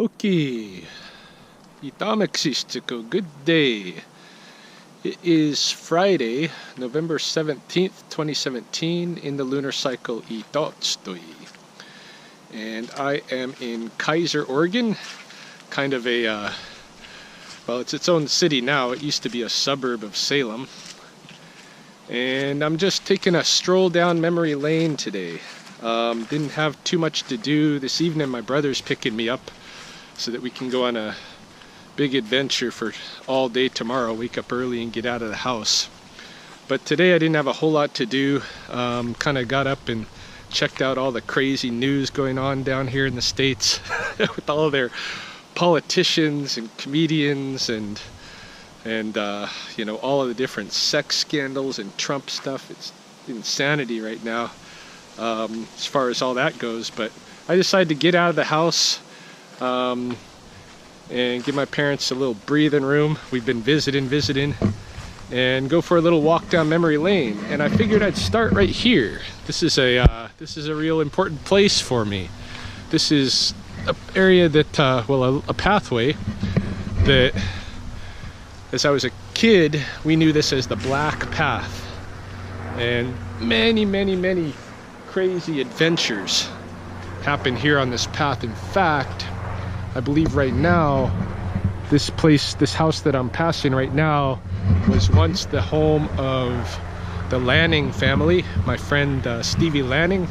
Okie, Itameksistiko, good day. It is Friday, November 17th, 2017, in the lunar cycle Itotstoi. And I am in Kaiser, Oregon, kind of a, well, it's its own city now. It used to be a suburb of Salem. And I'm just taking a stroll down memory lane today. Didn't have too much to do this evening. My brother's picking me up so that we can go on a big adventure for all day tomorrow. Wake up early and get out of the house. But today I didn't have a whole lot to do. Kind of got up and checked out all the crazy news going on down here in the States with all their politicians and comedians and you know, all of the different sex scandals and Trump stuff. It's insanity right now as far as all that goes. But I decided to get out of the house and give my parents a little breathing room. We've been visiting, and go for a little walk down memory lane. And I figured I'd start right here. This is a real important place for me. This is an area that, well, a pathway that, as I was a kid, we knew this as the Black Path, and many crazy adventures happen here on this path. In fact, I believe right now, this house that I'm passing right now was once the home of the Lanning family, my friend Stevie Lanning,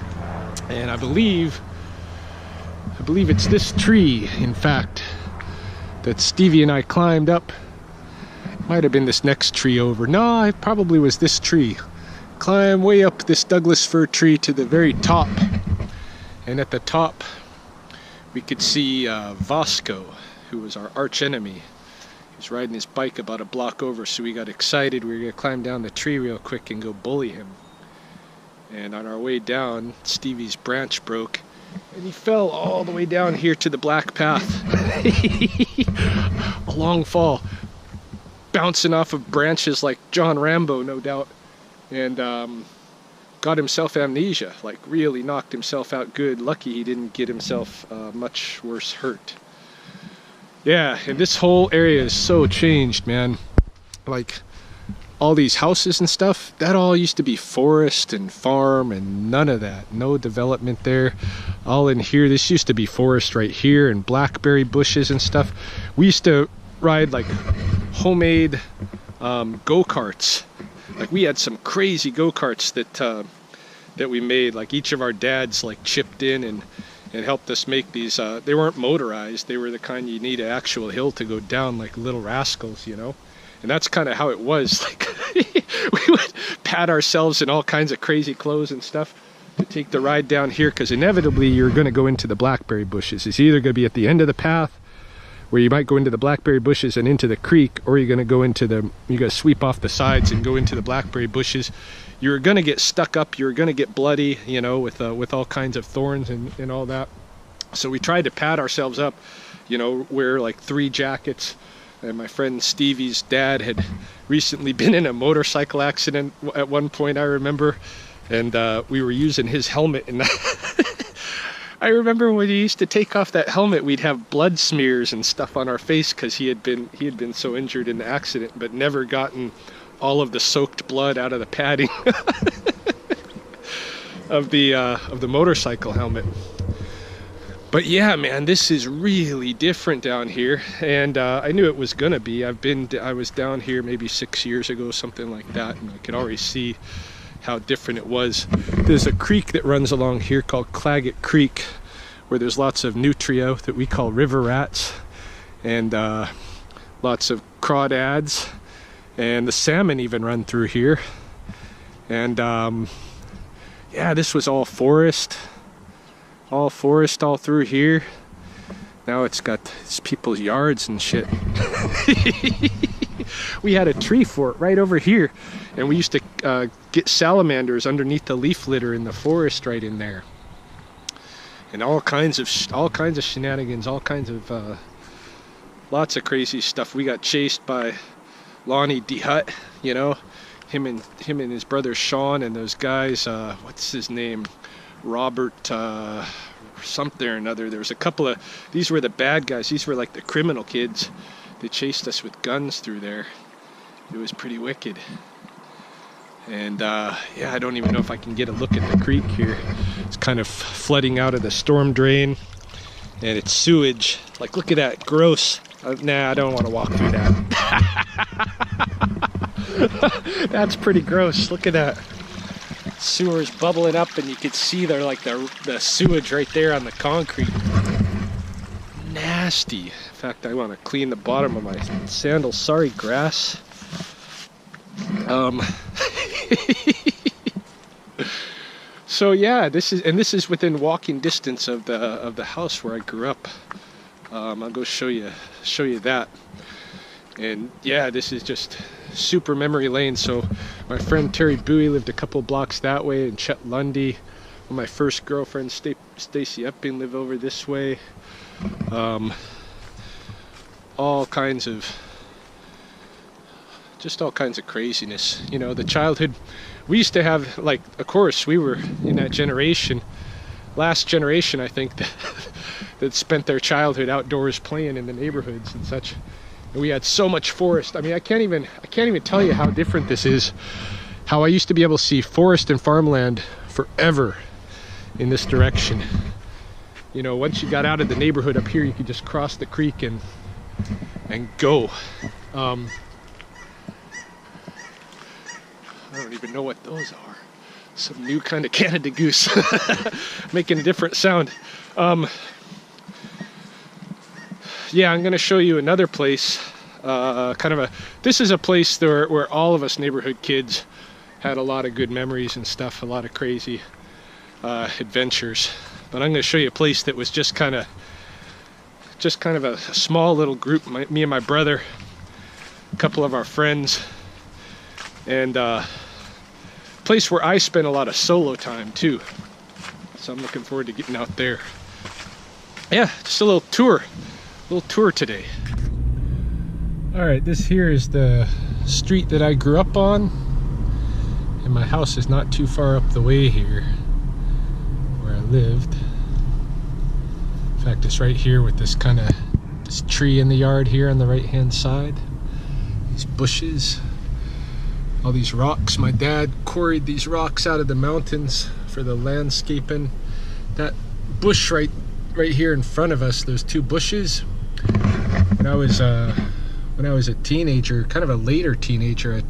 and I believe it's this tree, in fact, that Stevie and I climbed up. Might have been this next tree over. No, it probably was this tree. Climb way up this Douglas fir tree to the very top, and at the top we could see Vasco, who was our arch enemy. He was riding his bike about a block over, so we got excited. We were going to climb down the tree real quick and go bully him. And on our way down, Stevie's branch broke, and he fell all the way down here to the Black Path. A long fall, bouncing off of branches like John Rambo, no doubt. And got himself amnesia, like really knocked himself out good. Lucky he didn't get himself much worse hurt. Yeah, and this whole area is so changed, man. Like all these houses and stuff, that all used to be forest and farm, and none of that. No development there. All in here, this used to be forest right here, and blackberry bushes and stuff. We used to ride like homemade go-karts. Like we had some crazy go-karts that we made. Like each of our dads like chipped in and helped us make these. They weren't motorized. They were the kind you need an actual hill to go down, like little rascals, you know. And that's kind of how it was. Like we would pat ourselves in all kinds of crazy clothes and stuff to take the ride down here, because inevitably you're going to go into the blackberry bushes. It's either going to be at the end of the path, where you might go into the blackberry bushes and into the creek, or you're going to go into you're going to sweep off the sides and go into the blackberry bushes. You're going to get stuck up, you're going to get bloody, you know, with all kinds of thorns and all that. So we tried to pad ourselves up, you know, wear like 3 jackets. And my friend Stevie's dad had recently been in a motorcycle accident at one point, I remember, and we were using his helmet, and I remember when he used to take off that helmet, we'd have blood smears and stuff on our face, because he had been so injured in the accident, but never gotten all of the soaked blood out of the padding of the motorcycle helmet. But yeah, man, this is really different down here, and I knew it was gonna be. I was down here maybe 6 years ago, something like that, and I could already see how different it was. There's a creek that runs along here called Claggett Creek, where there's lots of nutria that we call river rats, and lots of crawdads, and the salmon even run through here. And yeah, this was all forest all through here. Now it's people's yards and shit. We had a tree fort right over here, and we used to get salamanders underneath the leaf litter in the forest right in there, and all kinds of shenanigans, all kinds of lots of crazy stuff. We got chased by Lonnie D. Hutt, you know, him and his brother Sean and those guys. What's his name? Robert something or another. There was a couple of, these were the bad guys. These were like the criminal kids. They chased us with guns through there. It was pretty wicked. And yeah, I don't even know if I can get a look at the creek here. It's kind of flooding out of the storm drain, and it's sewage. Like, look at that, gross. Nah, I don't want to walk through that. That's pretty gross. Look at that. Sewer's bubbling up, and you can see there like the sewage right there on the concrete. Nasty. In fact, I want to clean the bottom of my sandals. Sorry, grass. So yeah, this is within walking distance of the house where I grew up. I'll go show you that. And yeah, this is just super memory lane. So my friend Terry Bowie lived a couple blocks that way, and Chet Lundy, my first girlfriend Stacy Epping, lived over this way. All kinds of craziness. You know, the childhood we used to have, like, of course we were in that generation, last generation I think, that spent their childhood outdoors playing in the neighborhoods and such. And we had so much forest. I mean, I can't even tell you how different this is. How I used to be able to see forest and farmland forever in this direction. You know, once you got out of the neighborhood up here, you could just cross the creek and go. I don't even know what those are. Some new kind of Canada goose making a different sound. Yeah, I'm going to show you another place. This is a place where all of us neighborhood kids had a lot of good memories and stuff, a lot of crazy adventures. But I'm going to show you a place that was just kind of a small little group. Me and my brother, a couple of our friends, and place where I spent a lot of solo time too. So I'm looking forward to getting out there. Yeah, just a little tour today. All right, this here is the street that I grew up on, and my house is not too far up the way here where I lived. In fact, it's right here with this tree in the yard here on the right hand side. These bushes, all these rocks. My dad quarried these rocks out of the mountains for the landscaping. That bush right here in front of us, those two bushes, when I was a teenager, kind of a later teenager, I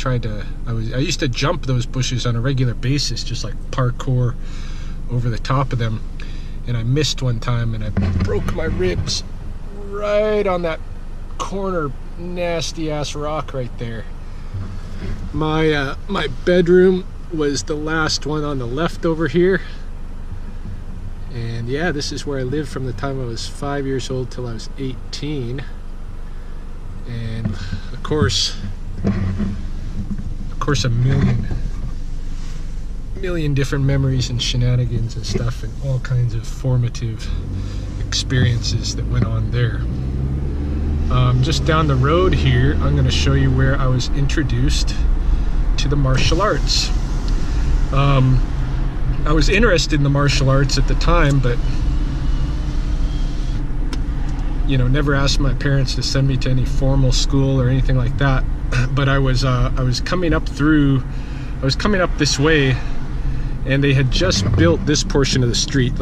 used to jump those bushes on a regular basis, just like parkour over the top of them. And I missed one time and I broke my ribs right on that corner nasty ass rock right there. My bedroom was the last one on the left over here. And yeah, this is where I lived from the time I was 5 years old till I was 18. And of course a million different memories and shenanigans and stuff, and all kinds of formative experiences that went on there. Just down the road here, I'm going to show you where I was introduced to the martial arts. I was interested in the martial arts at the time, but you know, never asked my parents to send me to any formal school or anything like that. But I was coming up this way, and they had just built this portion of the street.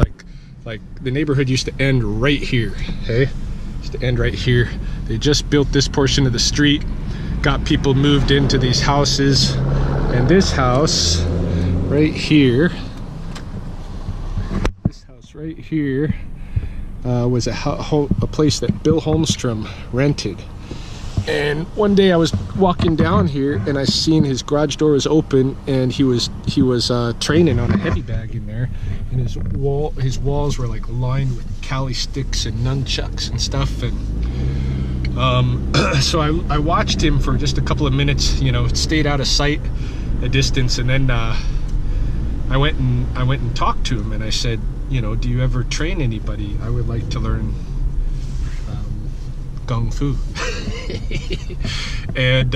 Like the neighborhood used to end right here. Okay, used to end right here. They just built this portion of the street, got people moved into these houses, and this house right here, was a place that Bill Holmstrom rented. And one day I was walking down here and I seen his garage door was open, and he was training on a heavy bag in there, and his walls were like lined with Cali sticks and nunchucks and stuff. And so I watched him for just a couple of minutes, you know, stayed out of sight a distance, and then I went and talked to him, and I said, you know, do you ever train anybody? I would like to learn Kung Fu. And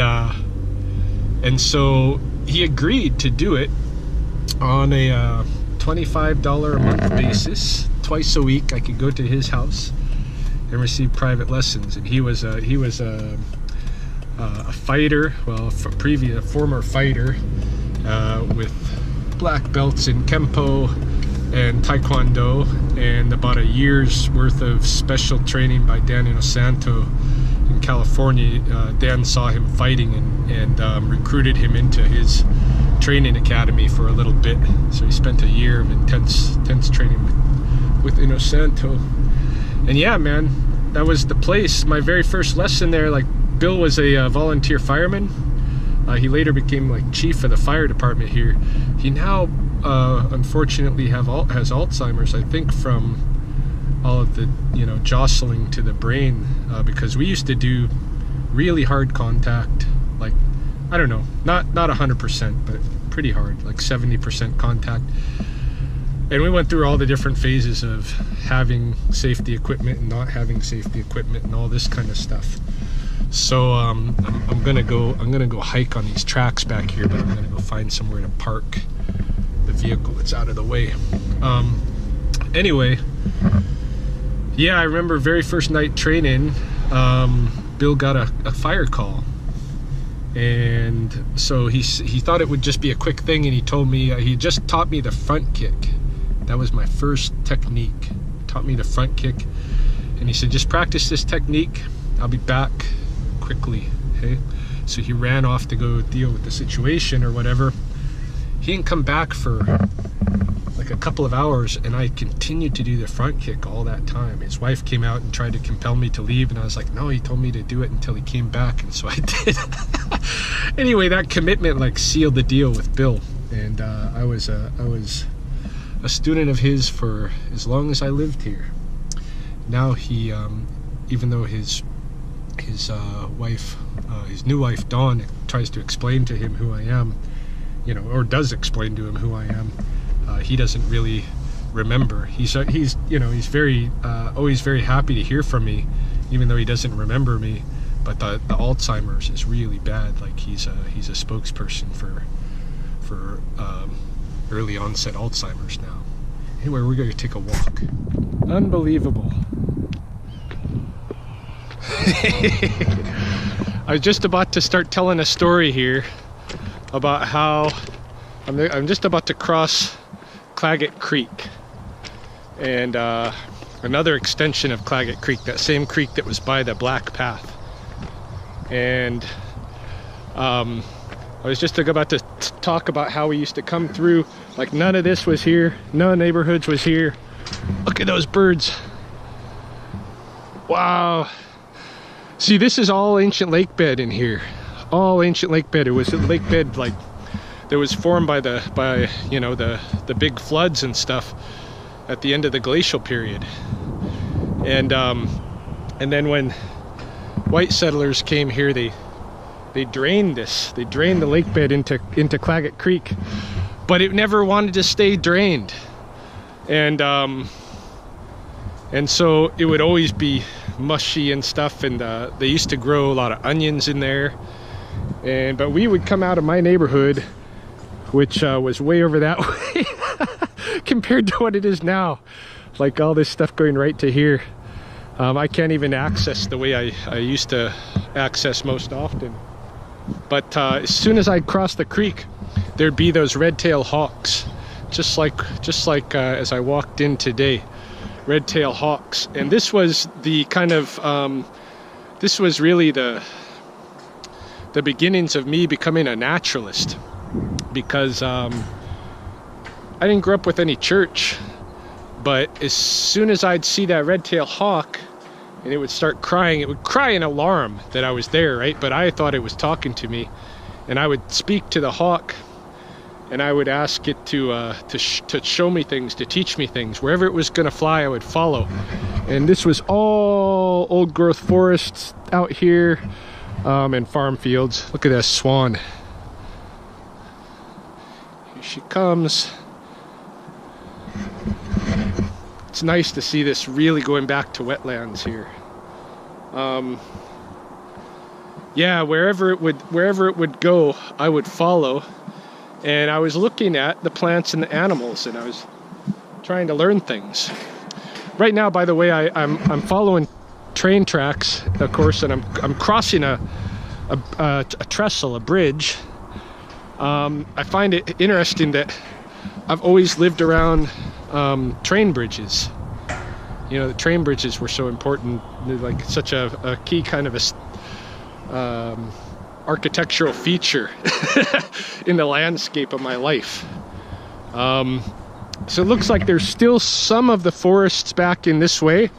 so he agreed to do it on a $25 a month basis, twice a week I could go to his house and receive private lessons. And he was a fighter, well, a former fighter with black belts in Kempo and Taekwondo, and about a year's worth of special training by Dan Inosanto in California. Dan saw him fighting and recruited him into his training academy for a little bit. So he spent a year of intense training with Inosanto. And yeah, man, that was the place. My very first lesson there, like, Bill was a volunteer fireman. He later became like chief of the fire department here. He now unfortunately has Alzheimer's, I think, from all of the, you know, jostling to the brain, because we used to do really hard contact, like, I don't know, not 100%, but pretty hard, like 70% contact. And we went through all the different phases of having safety equipment and not having safety equipment and all this kind of stuff. So I'm gonna go hike on these tracks back here, but I'm gonna go find somewhere to park the vehicle that's out of the way. Anyway, yeah, I remember very first night training, Bill got a fire call, and so he thought it would just be a quick thing, and he told me he just taught me the front kick. That was my first technique. Taught me the front kick, and he said, just practice this technique, I'll be back quickly. Okay, so he ran off to go deal with the situation or whatever. He didn't come back for like a couple of hours, and I continued to do the front kick all that time. His wife came out and tried to compel me to leave, and I was like, no, he told me to do it until he came back, and so I did. Anyway, that commitment like sealed the deal with Bill, and I was a student of his for as long as I lived here. Now he, even though his wife, his new wife Dawn, tries to explain to him who I am, you know, or does explain to him who I am, he doesn't really remember. He's you know, he's very always very happy to hear from me, even though he doesn't remember me. But the Alzheimer's is really bad. Like, he's a spokesperson for early onset Alzheimer's now. Anyway, we're going to take a walk. Unbelievable. I was just about to start telling a story here about how I'm just about to cross Claggett Creek, and another extension of Claggett Creek, that same creek that was by the Black Path. And I was just about to talk about how we used to come through, like, none of this was here, none of neighborhoods was here. Look at those birds. Wow. See, this is all ancient lake bed in here. All ancient lake bed. It was a lake bed like that was formed by you know, the big floods and stuff at the end of the glacial period. And then when white settlers came here, they drained this. They drained the lake bed into Claggett Creek, but it never wanted to stay drained. And so it would always be mushy and stuff, and they used to grow a lot of onions in there. But we would come out of my neighborhood, which was way over that way compared to what it is now. Like, all this stuff going right to here. I can't even access the way I used to access most often. But as soon as I'd cross the creek, there'd be those red-tailed hawks, just like as I walked in today. Red-tailed hawks. And this was the kind of this was really the beginnings of me becoming a naturalist, because I didn't grow up with any church, but as soon as I'd see that red-tailed hawk and it would start crying, it would cry an alarm that I was there, right? But I thought it was talking to me, and I would speak to the hawk, and I would ask it to show me things, to teach me things. Wherever it was going to fly, I would follow. And this was all old growth forests out here, and farm fields. Look at that swan. Here she comes. It's nice to see this really going back to wetlands here. Yeah, wherever it would go, I would follow. And I was looking at the plants and the animals, and I was trying to learn things. right now, by the way, I'm following train tracks, of course, and I'm crossing a trestle, a bridge. I find it interesting that I've always lived around train bridges. You know, the train bridges were so important, like such a key kind of a architectural feature in the landscape of my life. So it looks like there's still some of the forests back in this way,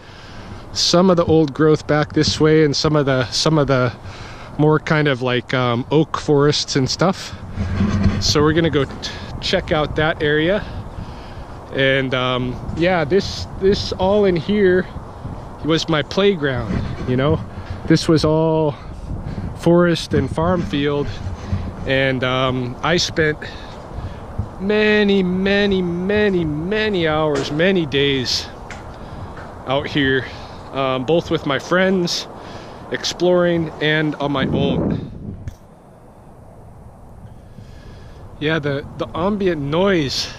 some of the old growth back this way, and some of the more kind of like oak forests and stuff. So we're gonna go check out that area. And yeah, this all in here was my playground. You know, this was all forest and farm field, and I spent many hours, many days out here, both with my friends exploring and on my own. Yeah, the ambient noise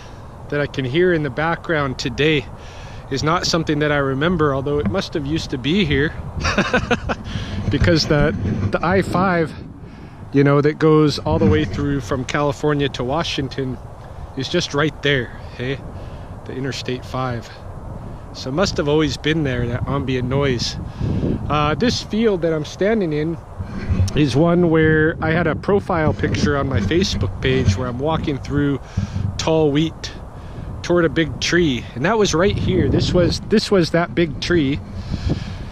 that I can hear in the background today is not something that I remember, although it must have used to be here. Because the I-5, you know, that goes all the way through from California to Washington is just right there, hey? The Interstate 5. So it must have always been there, that ambient noise. This field that I'm standing in is one where I had a profile picture on my Facebook page where I'm walking through tall wheat toward a big tree, and that was right here. This was that big tree.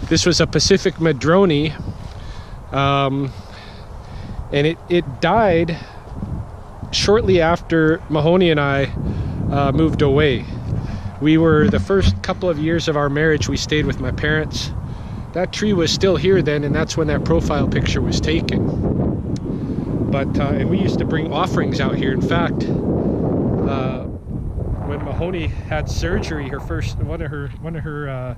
This was a Pacific Madrone, and it died shortly after Mahoney and I moved away. We were, the first couple of years of our marriage, we stayed with my parents. That tree was still here then, and that's when that profile picture was taken. But and we used to bring offerings out here. In fact, when Mahoney had surgery, her first one of her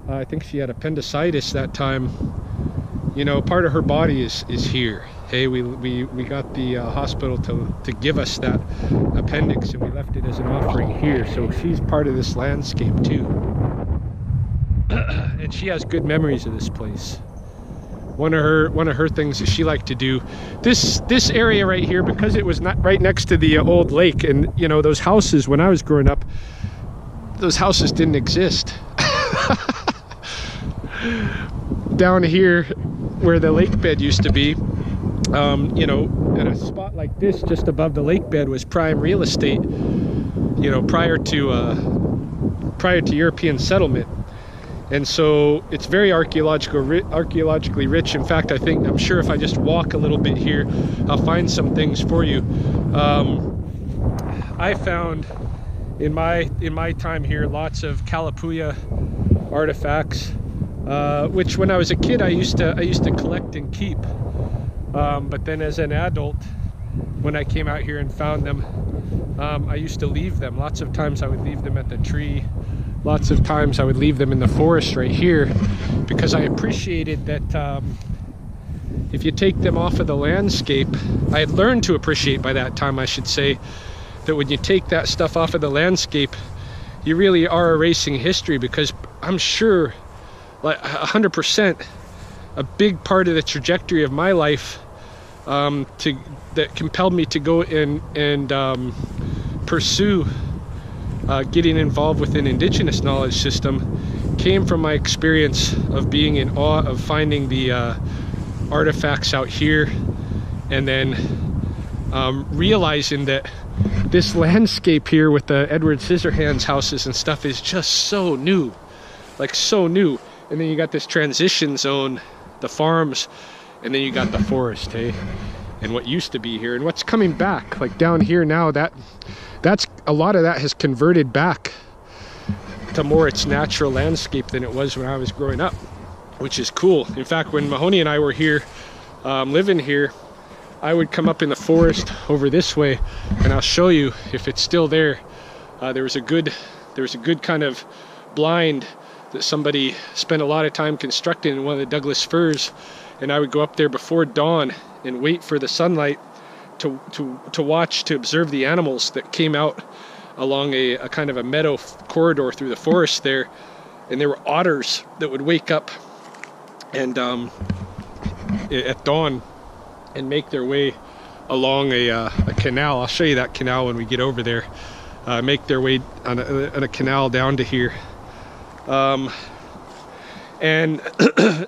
I think she had appendicitis that time. You know, part of her body is here. Hey, we got the hospital to give us that appendix, and we left it as an offering here. So she's part of this landscape too. And she has good memories of this place. One of her things that she liked to do, this area right here, because it was not right next to the old lake, and you know, those houses, when I was growing up, those houses didn't exist. Down here where the lake bed used to be, you know, at a spot like this just above the lake bed was prime real estate, you know, prior to European settlement. And so it's very archaeologically rich. In fact, I'm sure if I just walk a little bit here, I'll find some things for you. I found in my time here lots of Kalapuya artifacts, which when I was a kid I used to collect and keep. But then as an adult, when I came out here and found them, I used to leave them. Lots of times I would leave them at the tree. Lots of times I would leave them in the forest right here, because I appreciated that if you take them off of the landscape, I had learned to appreciate by that time, I should say, that when you take that stuff off of the landscape, you really are erasing history, because I'm sure, like 100%, a big part of the trajectory of my life that compelled me to go and pursue getting involved with an indigenous knowledge system came from my experience of being in awe of finding the artifacts out here, and then realizing that this landscape here with the Edward Scissorhands houses and stuff is just so new, like so new. And then you got this transition zone, the farms, and then you got the forest, hey, and what used to be here and what's coming back, like down here now, that's a lot of that has converted back to more its natural landscape than it was when I was growing up, which is cool. In fact, when Mahoney and I were here, living here, I would come up in the forest over this way, and I'll show you if it's still there. There was a good kind of blind that somebody spent a lot of time constructing in one of the Douglas firs, and I would go up there before dawn and wait for the sunlight to watch, to observe the animals that came out along a kind of a meadow corridor through the forest there. and there were otters that would wake up and at dawn and make their way along a canal. I'll show you that canal when we get over there. Make their way on a canal down to here. And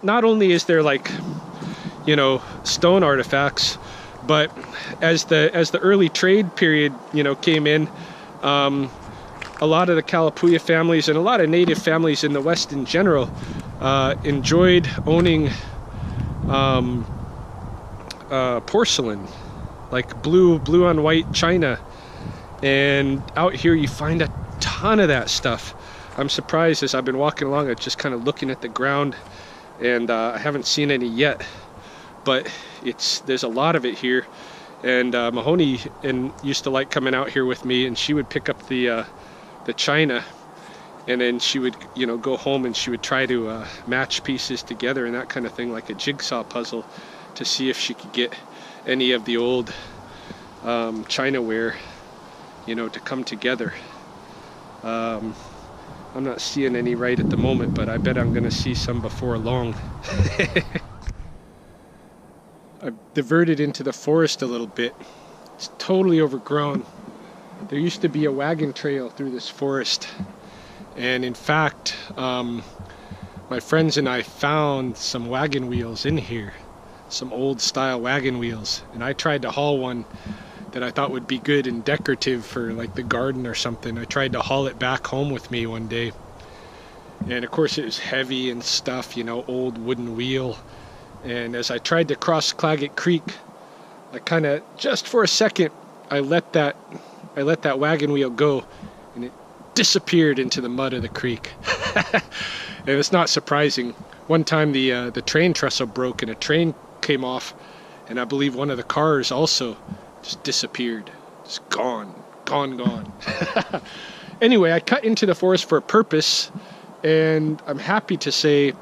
not only is there, like, you know, stone artifacts, but as the early trade period, you know, came in, a lot of the Kalapuya families and a lot of native families in the West in general enjoyed owning porcelain, like blue on white china. And out here you find a ton of that stuff. I'm surprised, as I've been walking along, I'm just kind of looking at the ground, and I haven't seen any yet, but there's a lot of it here. And Mahoney used to like coming out here with me, and she would pick up the china, and then she would, you know, go home and she would try to match pieces together and that kind of thing, like a jigsaw puzzle, to see if she could get any of the old chinaware, you know, to come together. I'm not seeing any right at the moment, but I bet I'm gonna see some before long. I've diverted into the forest a little bit. It's totally overgrown. There used to be a wagon trail through this forest, and in fact, my friends and I found some wagon wheels in here, some old style wagon wheels, and I tried to haul one that I thought would be good and decorative for like the garden or something. I tried to haul it back home with me one day, and of course it was heavy and stuff, you know, old wooden wheel. And as I tried to cross Claggett Creek, I kind of, just for a second, I let that wagon wheel go, and it disappeared into the mud of the creek. And it's not surprising. One time the train trestle broke and a train came off, and I believe one of the cars also just disappeared. Just gone. Anyway, I cut into the forest for a purpose, and I'm happy to say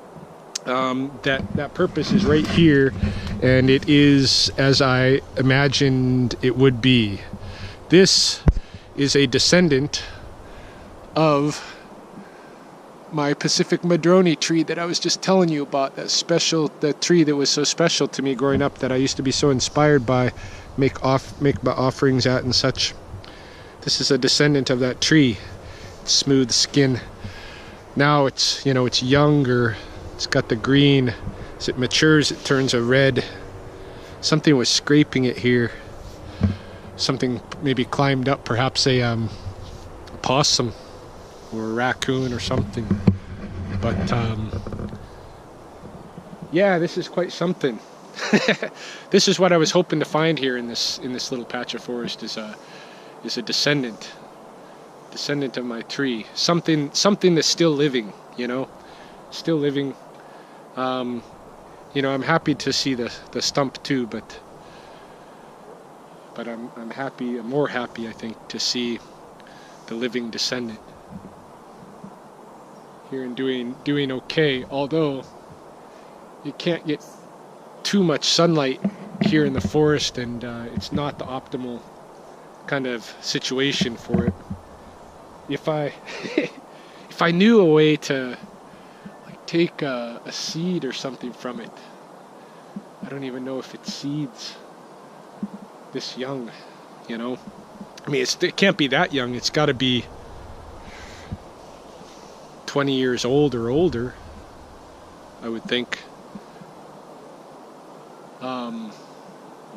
that purpose is right here, and it is as I imagined it would be. This is a descendant of my Pacific Madrone tree that I was just telling you about, that tree that was so special to me growing up, that I used to be so inspired by, make my offerings at and such. This is a descendant of that tree. Smooth skin. Now it's, you know, it's younger. It's got the green. As it matures, it turns a red. Something was scraping it here. Something maybe climbed up, perhaps a possum or a raccoon or something. But yeah, this is quite something. This is what I was hoping to find here in this little patch of forest, is a descendant of my tree. Something that's still living, you know, still living. You know, I'm happy to see the stump too, but I'm more happy, I think, to see the living descendant here and doing okay. Although you can't get too much sunlight here in the forest, and it's not the optimal kind of situation for it. If I knew a way to take a seed or something from it. I don't even know if it seeds this young, you know. I mean, it can't be that young. It's got to be 20 years old or older, I would think.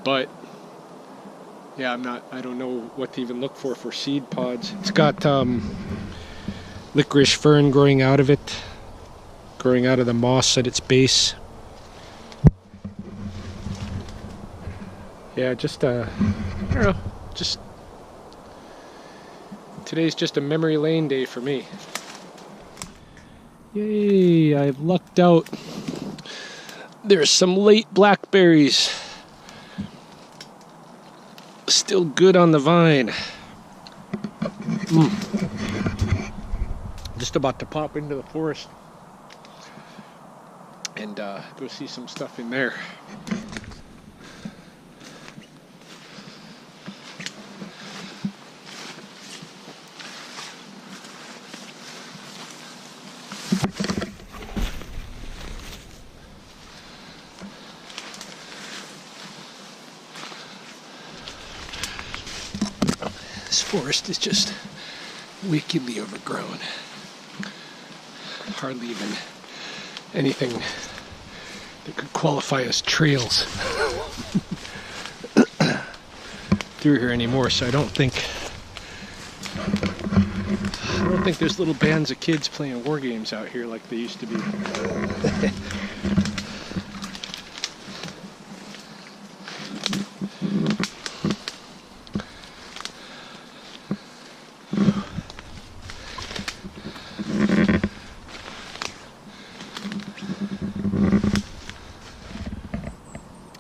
But yeah, I don't know what to even look for seed pods. It's got licorice fern growing out of it, growing out of the moss at its base. Yeah, just I don't know, just today's just a memory lane day for me. Yay, I've lucked out. There's some late blackberries still good on the vine. Just about to pop into the forest and go see some stuff in there. This forest is just wickedly overgrown. Hardly even anything that could qualify as trails through here anymore, so I don't think there's little bands of kids playing war games out here like they used to be.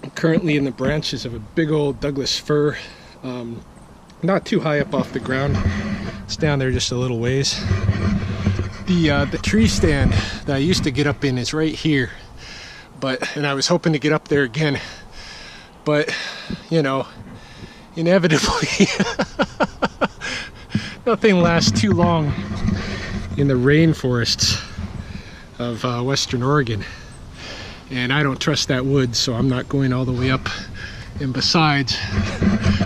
I'm currently in the branches of a big old Douglas fir, not too high up off the ground. It's down there just a little ways. The tree stand that I used to get up in is right here, and I was hoping to get up there again, but you know, inevitably nothing lasts too long in the rainforests of Western Oregon, and I don't trust that wood, so I'm not going all the way up. And besides,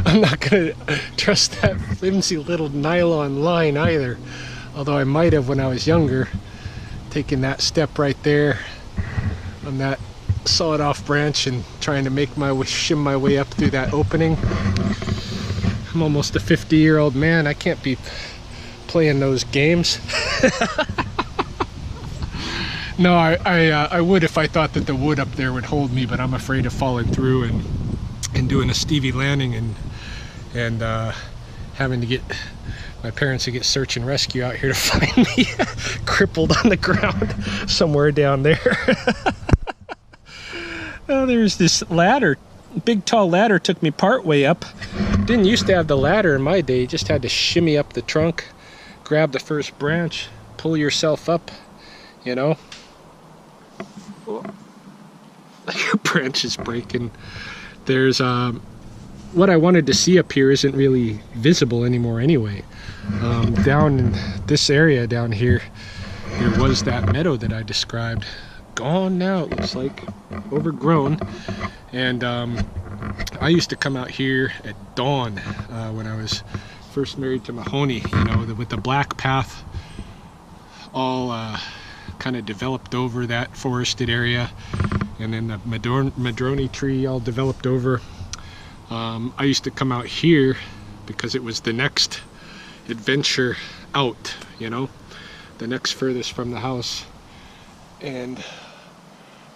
I'm not gonna trust that flimsy little nylon line either, although I might have when I was younger, taking that step right there on that sawed off branch and trying to shim my way up through that opening. I'm almost a 50-year-old man. I can't be playing those games. No, I would if I thought that the wood up there would hold me, but I'm afraid of falling through and doing a Stevie landing and having to get my parents to get search and rescue out here to find me crippled on the ground somewhere down there. Oh, there's this ladder, big tall ladder, took me part way up. Didn't used to have the ladder in my day, just had to shimmy up the trunk, grab the first branch, pull yourself up, you know. Oh, your branch is breaking. There's what I wanted to see up here isn't really visible anymore anyway. Down in this area down here, there was that meadow that I described. Gone now, it looks like, overgrown. And I used to come out here at dawn when I was first married to Mahoney, you know, with the black path all kind of developed over that forested area, and then the madrone tree all developed over. I used to come out here because it was the next adventure out, you know, the next furthest from the house. And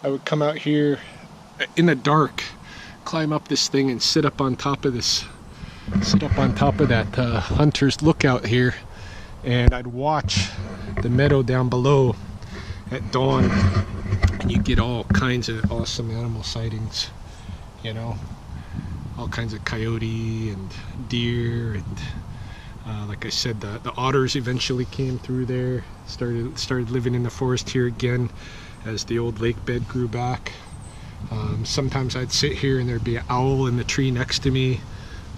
I would come out here in the dark, climb up this thing and sit up on top of that hunter's lookout here, and I'd watch the meadow down below at dawn, and you get all kinds of awesome animal sightings, you know, all kinds of coyote and deer, and like I said, the otters eventually came through there, started living in the forest here again as the old lake bed grew back. Sometimes I'd sit here and there'd be an owl in the tree next to me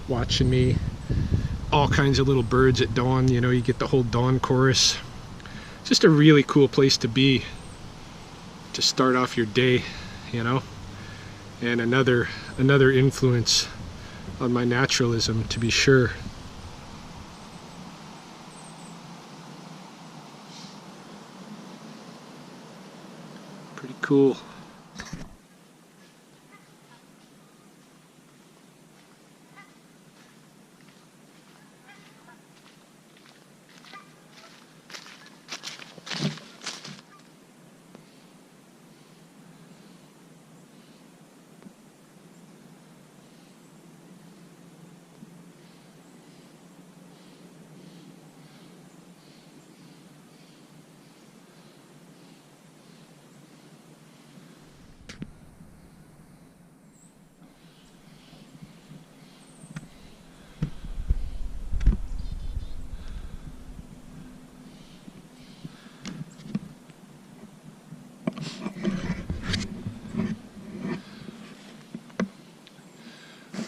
watching me. All kinds of little birds at dawn, you know, you get the whole dawn chorus. Just a really cool place to be to start off your day, you know. And another influence on my naturalism, to be sure. Pretty cool.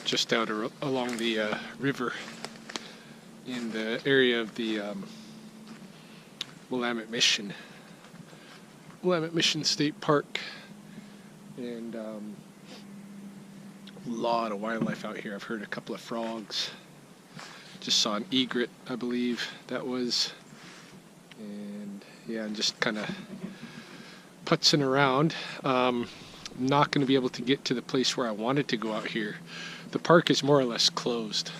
Just out along the river in the area of the Willamette Mission. Willamette Mission State Park, and a lot of wildlife out here. I've heard a couple of frogs. Just saw an egret, I believe that was. And yeah, I'm just kind of putzing around. Not going to be able to get to the place where I wanted to go out here. The park is more or less closed.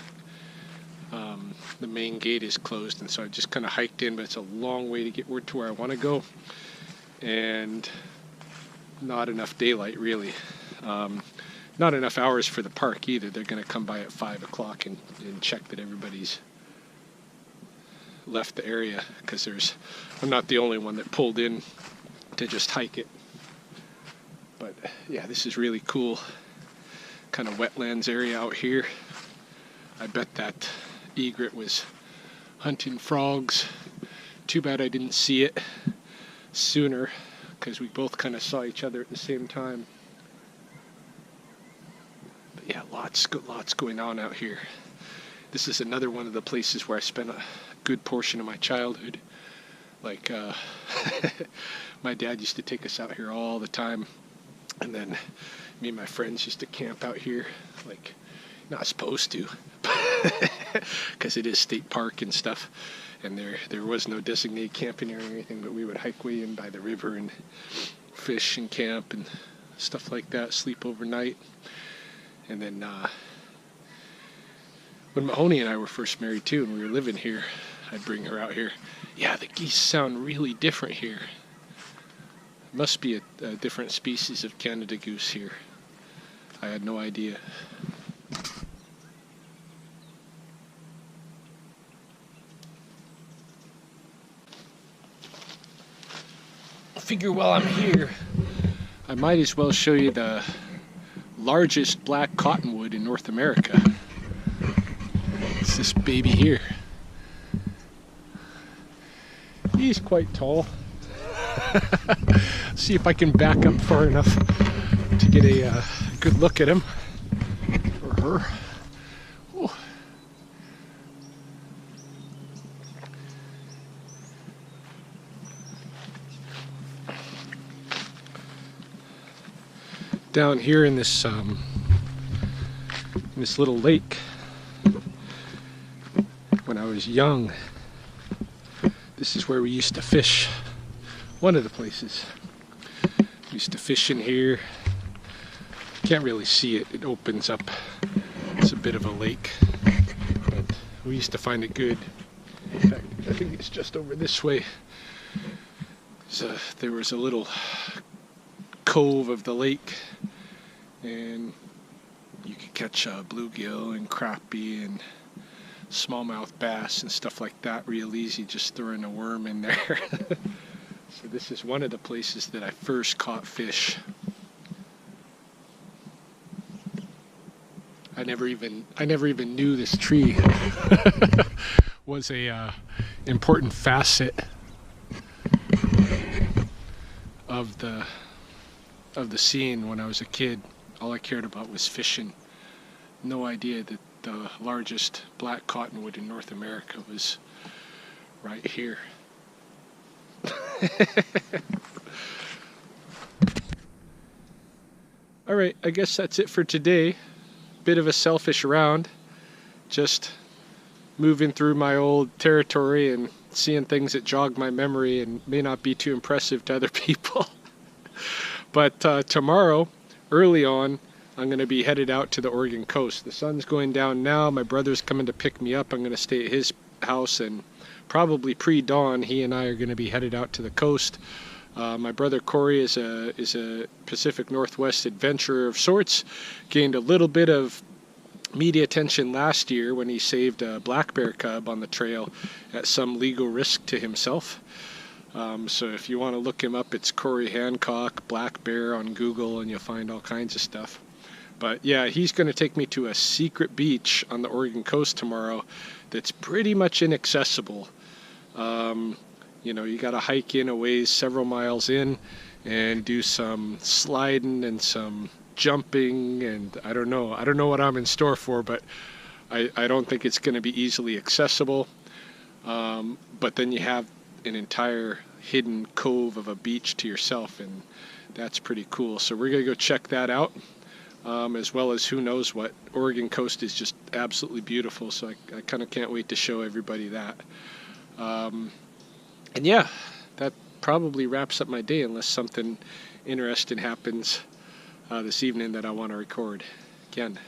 The main gate is closed, and so I just kind of hiked in, but it's a long way to get to where I want to go, and not enough daylight really. Not enough hours for the park either. They're going to come by at 5 o'clock and check that everybody's left the area, because I'm not the only one that pulled in to just hike it. But yeah, this is really cool kind of wetlands area out here. I bet that egret was hunting frogs. Too bad I didn't see it sooner, because we both kind of saw each other at the same time. But yeah, lots going on out here. This is another one of the places where I spent a good portion of my childhood. Like my dad used to take us out here all the time, and then me and my friends used to camp out here. Like, not supposed to, because it is state park and stuff, and there was no designated camping area or anything, but we would hike way in by the river and fish and camp and stuff like that, sleep overnight. And then when Mahoney and I were first married too, and we were living here, I'd bring her out here. Yeah, the geese sound really different here. Must be a different species of Canada goose here. I had no idea. I figure while I'm here, I might as well show you the largest black cottonwood in North America. It's this baby here. He's quite tall. See if I can back up far enough to get a good look at him, or her. Ooh. Down here in this little lake, when I was young, this is where we used to fish. One of the places. We used to fish in here. Can't really see it. It opens up. It's a bit of a lake, but we used to find it good. In fact, I think it's just over this way. So there was a little cove of the lake, and you could catch bluegill and crappie and smallmouth bass and stuff like that real easy, just throwing a worm in there. So this is one of the places that I first caught fish. I never even knew this tree was a important facet of the scene when I was a kid. All I cared about was fishing. No idea that the largest black cottonwood in North America was right here. Alright, I guess that's it for today. Bit of a selfish round. Just moving through my old territory and seeing things that jog my memory and may not be too impressive to other people. But tomorrow, early on, I'm going to be headed out to the Oregon coast. The sun's going down now. My brother's coming to pick me up. I'm going to stay at his house, and probably pre-dawn, he and I are going to be headed out to the coast. My brother Corey is a Pacific Northwest adventurer of sorts. Gained a little bit of media attention last year when he saved a black bear cub on the trail at some legal risk to himself. So if you want to look him up, it's Corey Hancock, Black Bear on Google, and you'll find all kinds of stuff. But yeah, he's going to take me to a secret beach on the Oregon coast tomorrow that's pretty much inaccessible. You know, you got to hike in a ways, several miles in, and do some sliding and some jumping, and I don't know what I'm in store for, but I don't think it's going to be easily accessible. But then you have an entire hidden cove of a beach to yourself, and that's pretty cool. So we're gonna go check that out, as well as who knows what. Oregon coast is just absolutely beautiful, so I kind of can't wait to show everybody that. And yeah, that probably wraps up my day, unless something interesting happens this evening that I want to record. Again,